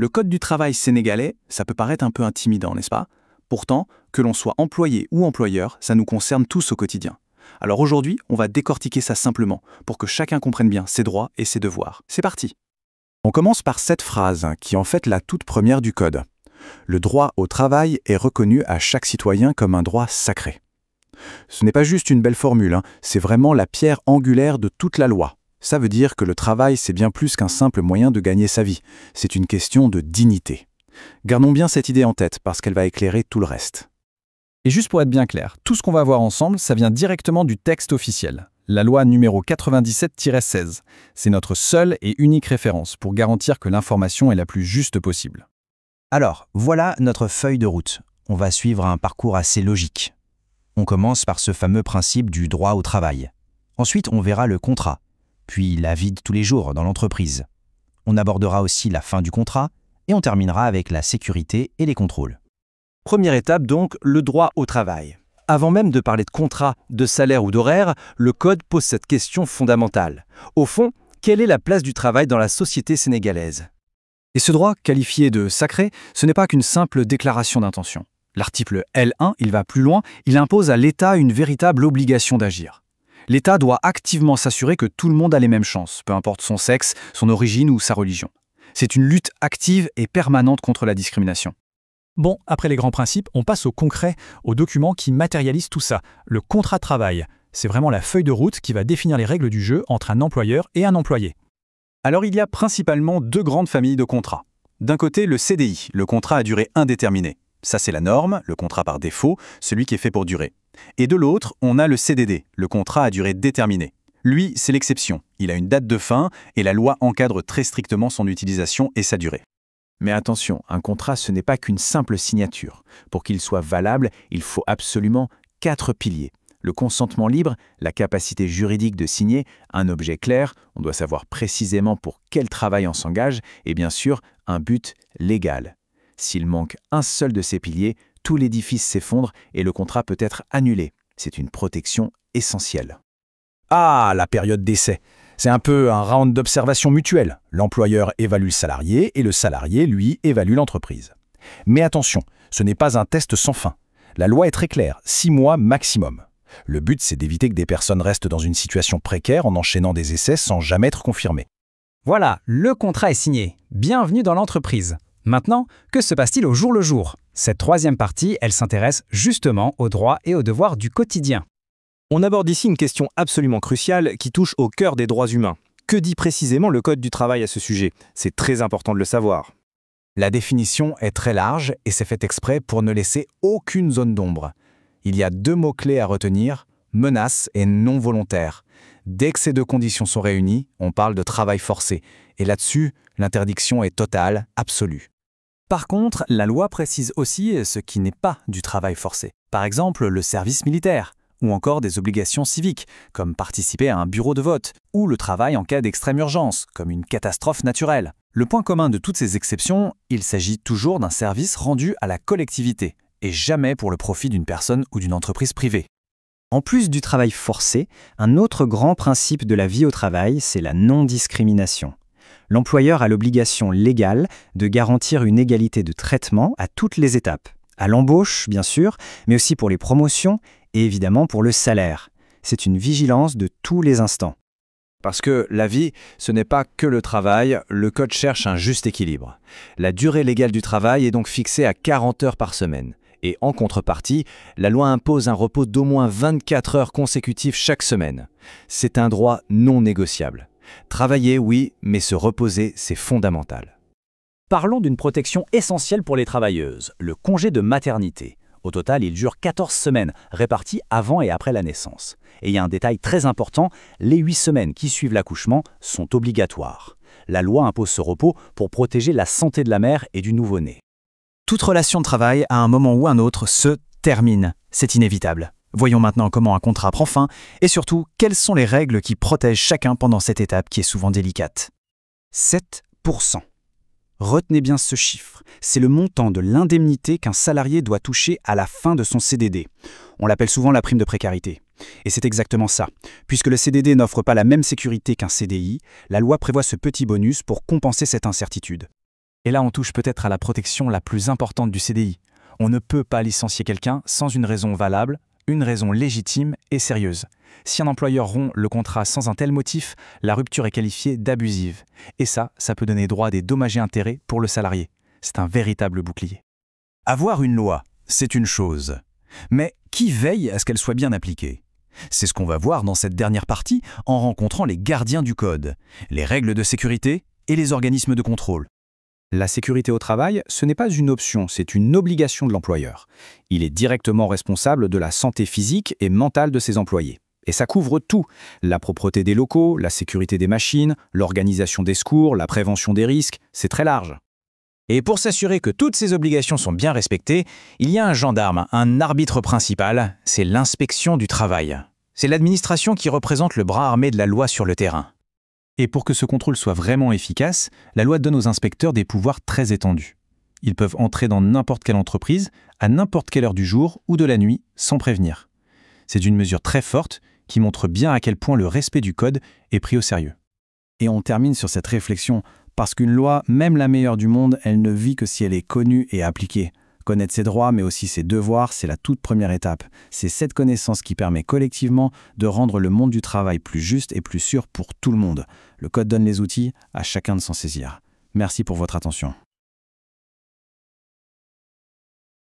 Le code du travail sénégalais, ça peut paraître un peu intimidant, n'est-ce pas? Pourtant, que l'on soit employé ou employeur, ça nous concerne tous au quotidien. Alors aujourd'hui, on va décortiquer ça simplement, pour que chacun comprenne bien ses droits et ses devoirs. C'est parti! On commence par cette phrase, qui est en fait la toute première du code. Le droit au travail est reconnu à chaque citoyen comme un droit sacré. Ce n'est pas juste une belle formule, c'est vraiment la pierre angulaire de toute la loi. Ça veut dire que le travail, c'est bien plus qu'un simple moyen de gagner sa vie. C'est une question de dignité. Gardons bien cette idée en tête, parce qu'elle va éclairer tout le reste. Et juste pour être bien clair, tout ce qu'on va voir ensemble, ça vient directement du texte officiel. La loi numéro 97-16. C'est notre seule et unique référence pour garantir que l'information est la plus juste possible. Alors, voilà notre feuille de route. On va suivre un parcours assez logique. On commence par ce fameux principe du droit au travail. Ensuite, on verra le contrat, puis la vie de tous les jours dans l'entreprise. On abordera aussi la fin du contrat et on terminera avec la sécurité et les contrôles. Première étape donc, le droit au travail. Avant même de parler de contrat, de salaire ou d'horaire, le Code pose cette question fondamentale. Au fond, quelle est la place du travail dans la société sénégalaise? Et ce droit, qualifié de sacré, ce n'est pas qu'une simple déclaration d'intention. L'article L1, il va plus loin, il impose à l'État une véritable obligation d'agir. L'État doit activement s'assurer que tout le monde a les mêmes chances, peu importe son sexe, son origine ou sa religion. C'est une lutte active et permanente contre la discrimination. Bon, après les grands principes, on passe au concret, au document qui matérialise tout ça, le contrat de travail. C'est vraiment la feuille de route qui va définir les règles du jeu entre un employeur et un employé. Alors il y a principalement deux grandes familles de contrats. D'un côté, le CDI, le contrat à durée indéterminée. Ça c'est la norme, le contrat par défaut, celui qui est fait pour durer. Et de l'autre, on a le CDD, le contrat à durée déterminée. Lui, c'est l'exception. Il a une date de fin et la loi encadre très strictement son utilisation et sa durée. Mais attention, un contrat, ce n'est pas qu'une simple signature. Pour qu'il soit valable, il faut absolument 4 piliers. Le consentement libre, la capacité juridique de signer, un objet clair, on doit savoir précisément pour quel travail on s'engage, et bien sûr, un but légal. S'il manque un seul de ces piliers, tout l'édifice s'effondre et le contrat peut être annulé. C'est une protection essentielle. Ah, la période d'essai. C'est un peu un round d'observation mutuelle. L'employeur évalue le salarié et le salarié, lui, évalue l'entreprise. Mais attention, ce n'est pas un test sans fin. La loi est très claire, 6 mois maximum. Le but, c'est d'éviter que des personnes restent dans une situation précaire en enchaînant des essais sans jamais être confirmés. Voilà, le contrat est signé. Bienvenue dans l'entreprise. Maintenant, que se passe-t-il au jour le jour? Cette troisième partie, elle s'intéresse justement aux droits et aux devoirs du quotidien. On aborde ici une question absolument cruciale qui touche au cœur des droits humains. Que dit précisément le Code du travail à ce sujet? C'est très important de le savoir. La définition est très large et c'est fait exprès pour ne laisser aucune zone d'ombre. Il y a 2 mots-clés à retenir, menace et non volontaire. Dès que ces 2 conditions sont réunies, on parle de travail forcé. Et là-dessus, l'interdiction est totale, absolue. Par contre, la loi précise aussi ce qui n'est pas du travail forcé. Par exemple, le service militaire, ou encore des obligations civiques, comme participer à un bureau de vote, ou le travail en cas d'extrême urgence, comme une catastrophe naturelle. Le point commun de toutes ces exceptions, il s'agit toujours d'un service rendu à la collectivité, et jamais pour le profit d'une personne ou d'une entreprise privée. En plus du travail forcé, un autre grand principe de la vie au travail, c'est la non-discrimination. L'employeur a l'obligation légale de garantir une égalité de traitement à toutes les étapes. À l'embauche, bien sûr, mais aussi pour les promotions et évidemment pour le salaire. C'est une vigilance de tous les instants. Parce que la vie, ce n'est pas que le travail, le Code cherche un juste équilibre. La durée légale du travail est donc fixée à 40 heures par semaine. Et en contrepartie, la loi impose un repos d'au moins 24 heures consécutives chaque semaine. C'est un droit non négociable. Travailler, oui, mais se reposer, c'est fondamental. Parlons d'une protection essentielle pour les travailleuses, le congé de maternité. Au total, il dure 14 semaines, réparties avant et après la naissance. Et il y a un détail très important, les 8 semaines qui suivent l'accouchement sont obligatoires. La loi impose ce repos pour protéger la santé de la mère et du nouveau-né. Toute relation de travail, à un moment ou un autre, se termine. C'est inévitable. Voyons maintenant comment un contrat prend fin et surtout, quelles sont les règles qui protègent chacun pendant cette étape qui est souvent délicate. 7%. Retenez bien ce chiffre. C'est le montant de l'indemnité qu'un salarié doit toucher à la fin de son CDD. On l'appelle souvent la prime de précarité. Et c'est exactement ça. Puisque le CDD n'offre pas la même sécurité qu'un CDI, la loi prévoit ce petit bonus pour compenser cette incertitude. Et là, on touche peut-être à la protection la plus importante du CDI. On ne peut pas licencier quelqu'un sans une raison valable, une raison légitime et sérieuse. Si un employeur rompt le contrat sans un tel motif, la rupture est qualifiée d'abusive. Et ça peut donner droit à des dommages et intérêts pour le salarié. C'est un véritable bouclier. Avoir une loi, c'est une chose. Mais qui veille à ce qu'elle soit bien appliquée? C'est ce qu'on va voir dans cette dernière partie en rencontrant les gardiens du code, les règles de sécurité et les organismes de contrôle. La sécurité au travail, ce n'est pas une option, c'est une obligation de l'employeur. Il est directement responsable de la santé physique et mentale de ses employés. Et ça couvre tout, la propreté des locaux, la sécurité des machines, l'organisation des secours, la prévention des risques, c'est très large. Et pour s'assurer que toutes ces obligations sont bien respectées, il y a un gendarme, un arbitre principal, c'est l'inspection du travail. C'est l'administration qui représente le bras armé de la loi sur le terrain. Et pour que ce contrôle soit vraiment efficace, la loi donne aux inspecteurs des pouvoirs très étendus. Ils peuvent entrer dans n'importe quelle entreprise, à n'importe quelle heure du jour ou de la nuit, sans prévenir. C'est une mesure très forte qui montre bien à quel point le respect du code est pris au sérieux. Et on termine sur cette réflexion, parce qu'une loi, même la meilleure du monde, elle ne vit que si elle est connue et appliquée. Connaître ses droits, mais aussi ses devoirs, c'est la toute première étape. C'est cette connaissance qui permet collectivement de rendre le monde du travail plus juste et plus sûr pour tout le monde. Le code donne les outils, à chacun de s'en saisir. Merci pour votre attention.